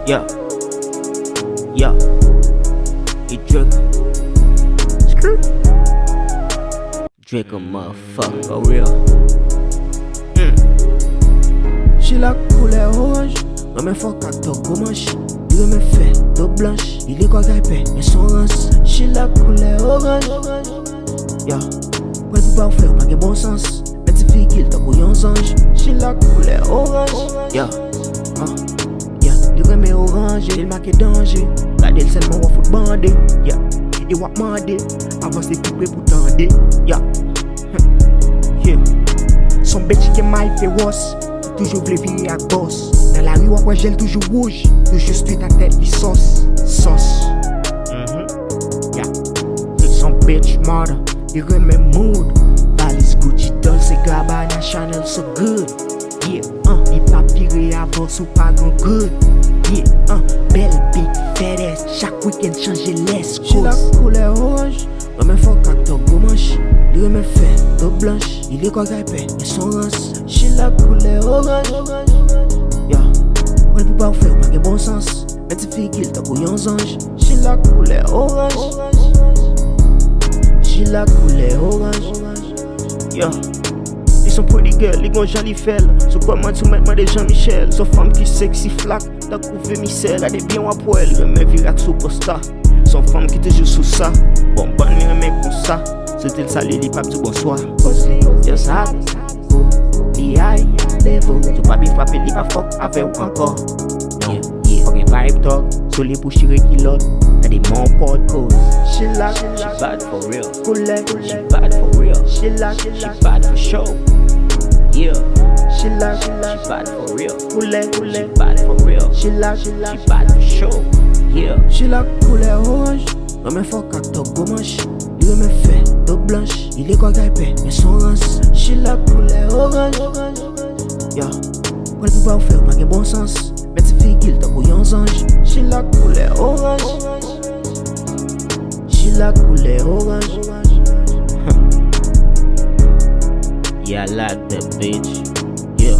Yeah, yeah, he Drake. Drake a motherfucker, for real. She la couleur orange, ouais mais faut qu'à toi gommage. Il me fait dos blanche, il est quoi gaipé, mais son rance. She la couleur orange, yeah. Ouais pour pas faire pas de bon sens, mais tu fais qu'il t'a couillon ange. She la couleur orange, yeah. Yeah, il remet orange, il marque danger. Gardez le seulement au foot bandé, yeah. Il va demander, avance les plus pour tendre, yeah. Yeah. Son bitch qui m'a fait worse. Toujours voulait virer à boss. Dans la rue, après gel toujours rouge. Toujours street à tête, il sauce. Yeah. Son bitch mother, il remet mood. Valise Gucci, Dolce Gabbana, Chanel, so good. Yeah, il pas viré à boss ou pas grand good. Yeah, belle big fat ass. Chaque week-end changer l'est. She la couleur orange. Ouais mais faut qu'à toi gommage. Il remet fait dos blanche. Il est quoi gaipé, mais son rance. She la couleur orange, yeah. On ne peut pas faire pas de bon sens. Mais tu fais qu'il t'a couillon ange. She la couleur orange, she la couleur orange, yeah. Ils sont pretty girl, ils gon joli felle. So comment tu mets moi des Jean-Michel. So femme qui sexy flac, t'as couvé micelle. Regardez bien à poil, il remet virac superstar. Son femme qui te joue sous ça. Bon, il remet comme ça. C'était le salut, il pape du bonsoir. Just have the high level. Tu pas bien frapper, il pas fuck avec ou encore. Non, yeah, ok vibe talk. Sur les pour chirer qui l'autre. T'as des mon pod cause. She Bad for real. she Bad for real. She Bad for show. Yeah, she bad for real. couleur, Bad for real. she Bad for show. Yeah. She la couleur orange. Ouais mais faut qu'à toi gommage. Il me fait dos blanche. Il est quoi gaipé, mais son rance. She la couleur orange, yeah. On ne peut pas faire pas de bon sens. Mais tu fais qu'il t'a couillon ange. She la couleur orange, she la couleur orange. Yeah, I like that bitch. Yeah.